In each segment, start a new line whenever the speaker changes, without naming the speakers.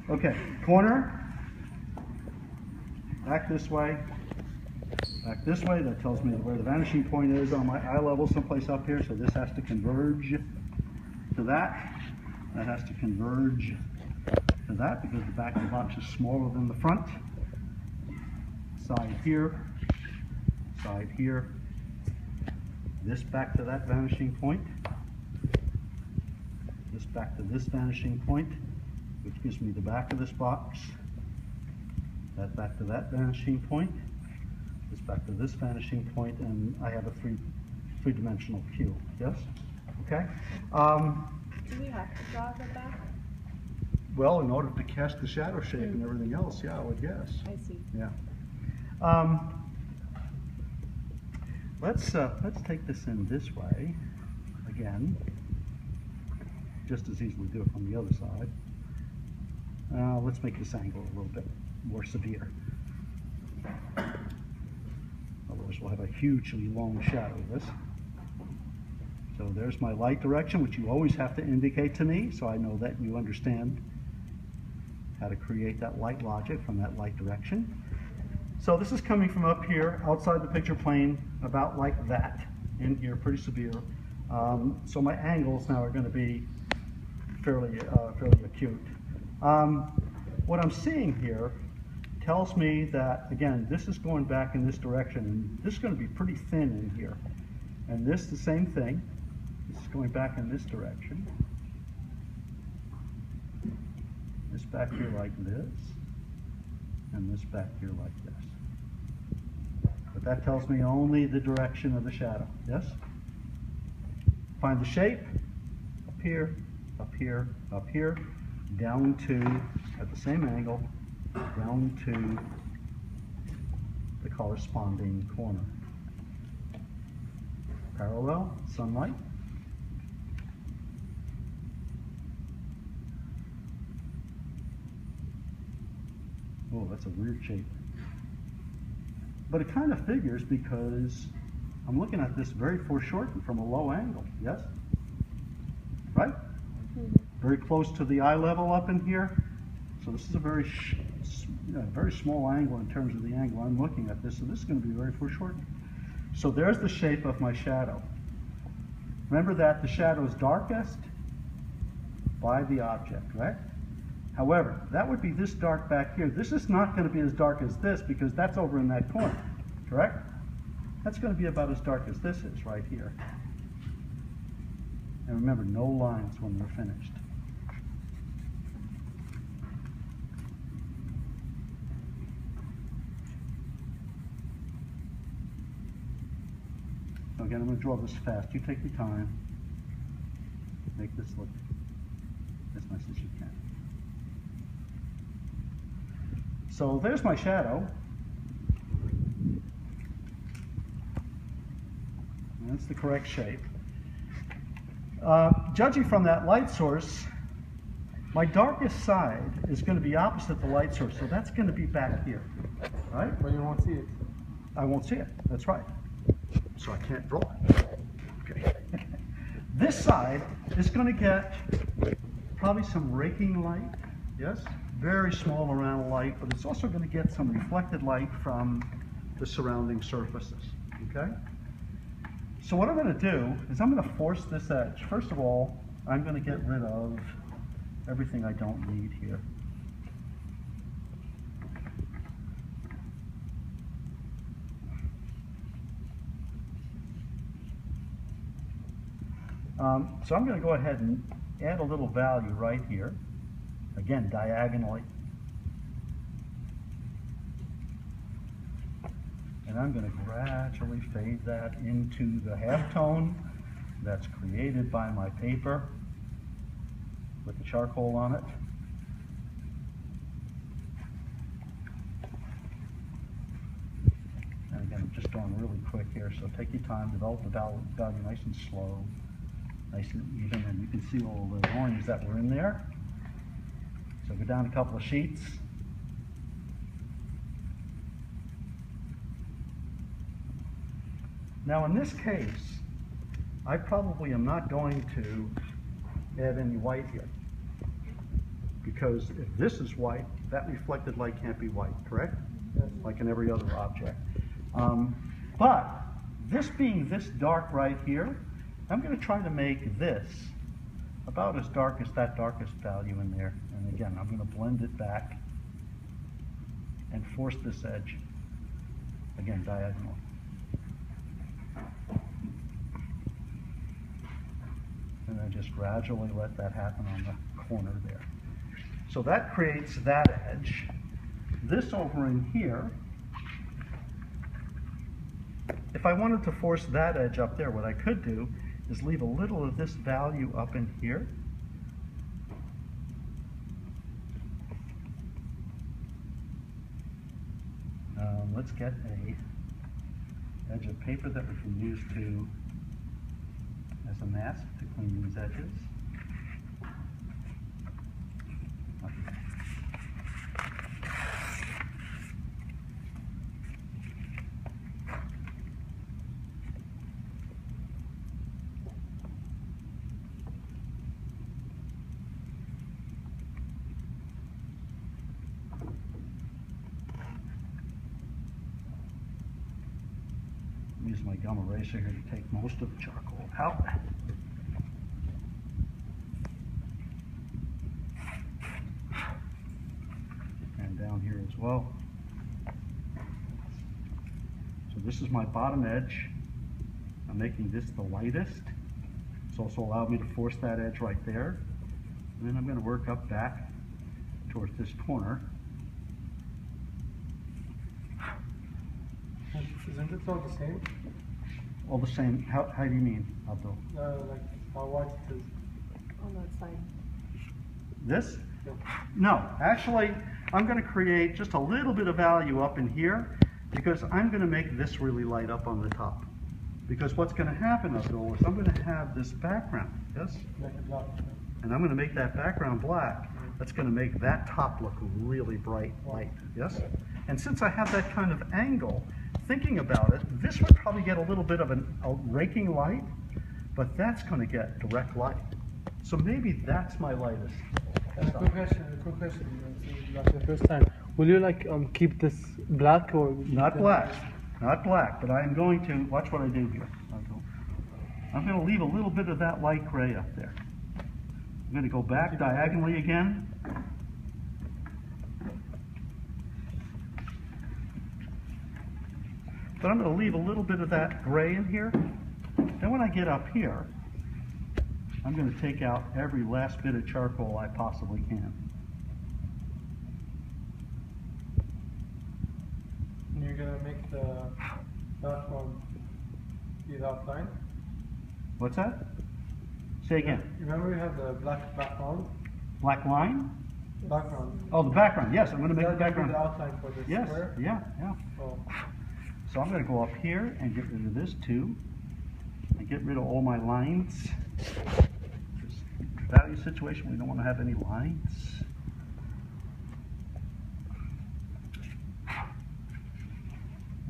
Okay, corner, back this way, back this way. That tells me where the vanishing point is on my eye level, someplace up here. So this has to converge to that. That has to converge to that because the back of the box is smaller than the front. Side here, side here. This back to that vanishing point. This back to this vanishing point, which gives me the back of this box. That back to that vanishing point. This back to this vanishing point, and I have a three-dimensional cube. Yes? Okay?
Do we have to draw the back?
Well, in order to cast the shadow shape and everything else, yeah, I would guess.
I see.
Yeah. Let's take this in this way again. Just as easily do it from the other side. Let's make this angle a little bit more severe. Otherwise we'll have a hugely long shadow of this. So there's my light direction, which you always have to indicate to me, so I know that you understand how to create that light logic from that light direction. So this is coming from up here, outside the picture plane, about like that. In here, pretty severe. So my angles now are going to be fairly acute. What I'm seeing here tells me that, again, this is going back in this direction, and this is going to be pretty thin in here. And this, the same thing. This is going back in this direction. This back here like this, and this back here like this. But that tells me only the direction of the shadow, yes? Find the shape, up here, up here, up here, down to, at the same angle, down to the corresponding corner. Parallel, sunlight. Oh, that's a weird shape. But it kind of figures because I'm looking at this very foreshortened from a low angle, yes? Right? Very close to the eye level up in here. So this is a very small angle in terms of the angle I'm looking at this. So this is going to be very foreshortened. So there's the shape of my shadow. Remember that the shadow is darkest by the object, right? However, that would be this dark back here. This is not going to be as dark as this because that's over in that corner, correct? That's going to be about as dark as this is right here. And remember, no lines when they're finished. So again, I'm going to draw this fast. You take your time. Make this look as nice as you can. So there's my shadow. And that's the correct shape. Judging from that light source, my darkest side is going to be opposite the light source, so that's going to be back here, right?
But you won't see it.
I won't see it, that's right. So I can't draw it. Okay. This side is going to get probably some raking light, yes? Very small amount of light, but it's also going to get some reflected light from the surrounding surfaces, okay? So what I'm going to do is I'm going to force this edge. First of all, I'm going to get rid of everything I don't need here. So I'm going to go ahead and add a little value right here. Again, diagonally. And I'm going to gradually fade that into the halftone that's created by my paper with the charcoal on it. And again, I'm just drawing really quick here, so take your time, develop the value nice and slow, nice and even, and you can see all the oranges that were in there. So go down a couple of sheets. Now in this case, I probably am not going to add any white here. Because if this is white, that reflected light can't be white, correct?
Yes.
Like in every other object. But this being this dark right here, I'm going to try to make this about as dark as that darkest value in there. And again, I'm going to blend it back and force this edge, again, diagonal. And then just gradually let that happen on the corner there. So that creates that edge. This over in here, if I wanted to force that edge up there, what I could do is leave a little of this value up in here. Let's get a edge of paper that we can use to as a mask to clean these edges. Use my gum eraser here to take most of the charcoal out. And down here as well. So this is my bottom edge. I'm making this the lightest. It's also allowed me to force that edge right there. And then I'm going to work up back towards this corner.
Isn't it all the same?
All the same. How do you mean, Abdul?
Like how white it is.
On that side.
This?
Yeah.
No, actually, I'm going to create just a little bit of value up in here because I'm going to make this really light up on the top. Because what's going to happen, Abdul, is I'm going to have this background, yes?
Make it black.
And I'm going to make that background black. That's going to make that top look really bright light, yes? And since I have that kind of angle, thinking about it, this would probably get a little bit of a raking light, but that's going to get direct light. So maybe that's my lightest.
And a quick question. Like the first time, will you like keep this black or
Not black, not black, but I am going to, watch what I do here. I'm going to leave a little bit of that light gray up there. I'm going to go back diagonally again. But I'm going to leave a little bit of that gray in here. Then when I get up here, I'm going to take out every last bit of charcoal I possibly can.
And you're gonna make the that one be the outline?
What's that? Say again.
Remember you have the black background?
Black line?
Background.
Oh, the background. Yes, I'm going to make the
That will be
background.
the outline for this
Yes,
square?
yeah, yeah.
Oh.
So I'm going to go up here and get rid of this too. And get rid of all my lines. This value situation, we don't want to have any lines.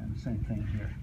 And the same thing here.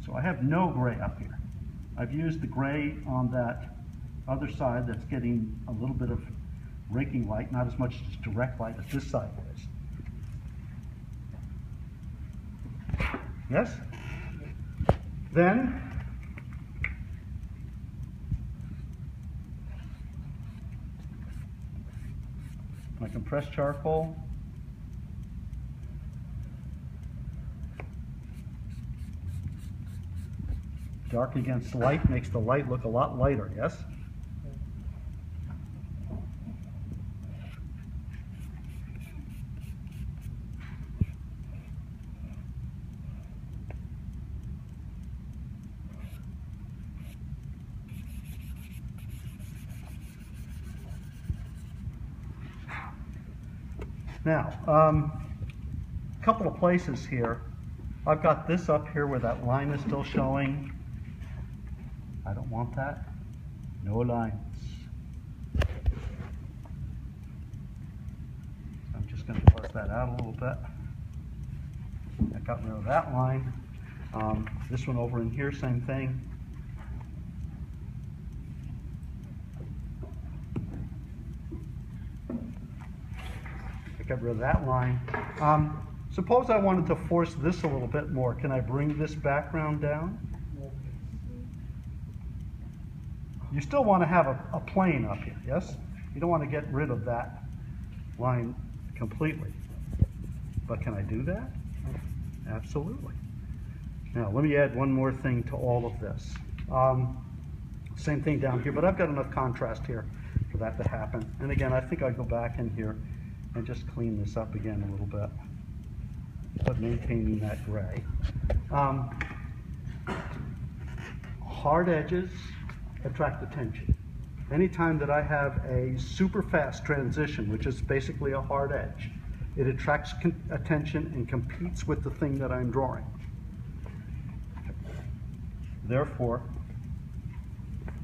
So I have no gray up here. I've used the gray on that other side that's getting a little bit of raking light, not as much as direct light as this side is. Yes? Then, my compressed charcoal. Dark against light makes the light look a lot lighter, yes? Now, a couple of places here. I've got this up here where that line is still showing. I don't want that. No lines. I'm just going to fuzz that out a little bit. I got rid of that line. This one over in here, same thing. get rid of that line. Suppose I wanted to force this a little bit more. Can I bring this background down? You still want to have a plane up here, yes? You don't want to get rid of that line completely. But can I do that? Absolutely. Now, let me add one more thing to all of this. Same thing down here, but I've got enough contrast here for that to happen. And again, I think I'd go back in here and just clean this up again a little bit, but maintaining that gray. Hard edges attract attention. Anytime that I have a super fast transition, which is basically a hard edge, it attracts attention and competes with the thing that I'm drawing. Therefore,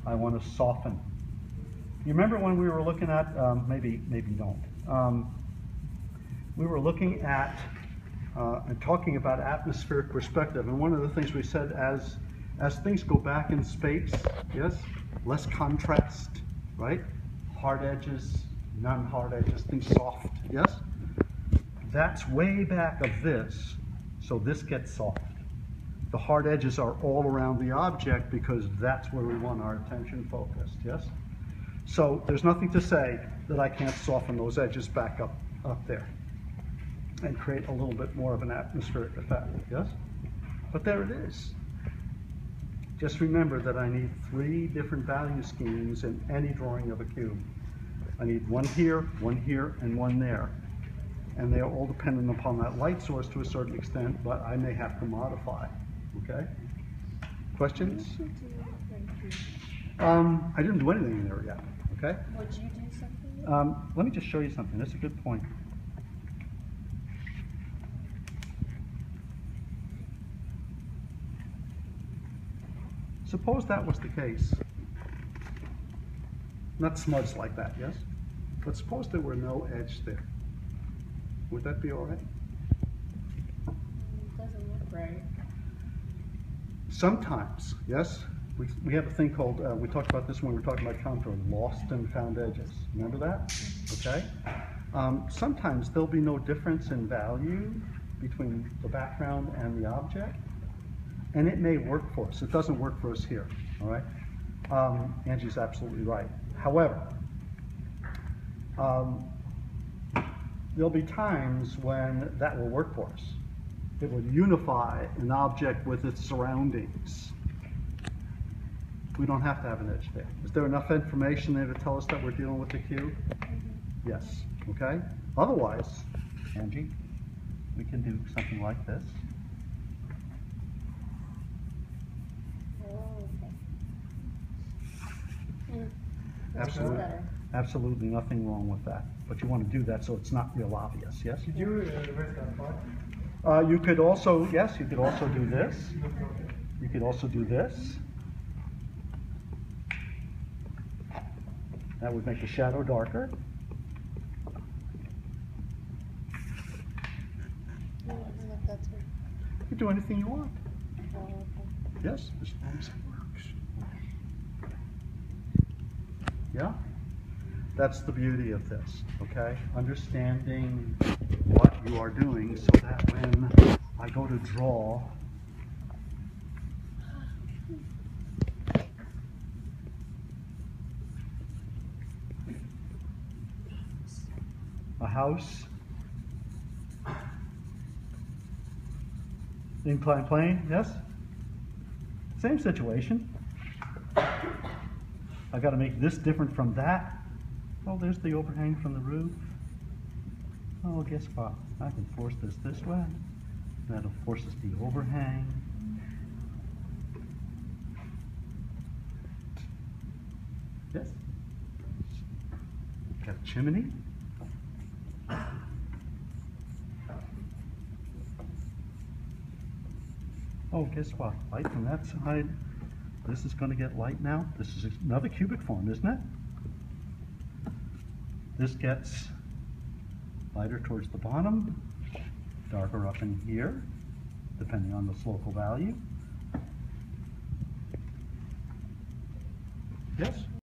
I want to soften. You remember when we were looking at, maybe you don't, we were looking at and talking about atmospheric perspective, and one of the things we said, as things go back in space, yes, less contrast, right? Hard edges, non-hard edges, things soft, yes? That's way back of this, so this gets soft. The hard edges are all around the object because that's where we want our attention focused, yes? So there's nothing to say that I can't soften those edges back up there and create a little bit more of an atmospheric effect, yes? But there it is. Just remember that I need 3 different value schemes in any drawing of a cube. I need one here, and one there. And they are all dependent upon that light source to a certain extent, but I may have to modify, okay? Questions? I didn't do anything in there yet, okay?
Would you do something?
Let me just show you something. That's a good point. Suppose that was the case. Not smudged like that, yes? But suppose there were no edge there. Would that be all right?
It doesn't look right.
Sometimes, yes? We have a thing called, we talked about this when we were talking about contour, lost and found edges. Remember that? Okay? Sometimes there'll be no difference in value between the background and the object, and it may work for us. It doesn't work for us here, all right? Angie's absolutely right. However, there'll be times when that will work for us. It will unify an object with its surroundings. We don't have to have an edge there. Is there enough information there to tell us that we're dealing with the cube?
Mm-hmm.
Yes, okay? Otherwise, Angie, we can do something like this.
Oh, okay.
Absolutely,
Better.
absolutely nothing wrong with that. But you want to do that so it's not real obvious, yes?
Did you erase that part?
You could also, yes, you could also do this. You could also do this. That would make the shadow darker.
I don't know if that's right.
You can do anything you want.
Oh, okay.
Yes, as long as it works. Yeah? That's the beauty of this, okay? Understanding what you are doing so that when I go to draw, a house, inclined plane, yes? Same situation. I got to make this different from that. Oh, there's the overhang from the roof. Oh, guess what? I can force this way. That'll force us the overhang. Yes? Got a chimney. Oh, guess what? Light from that side. This is going to get light now. This is another cubic form, isn't it? This gets lighter towards the bottom, darker up in here, depending on this local value.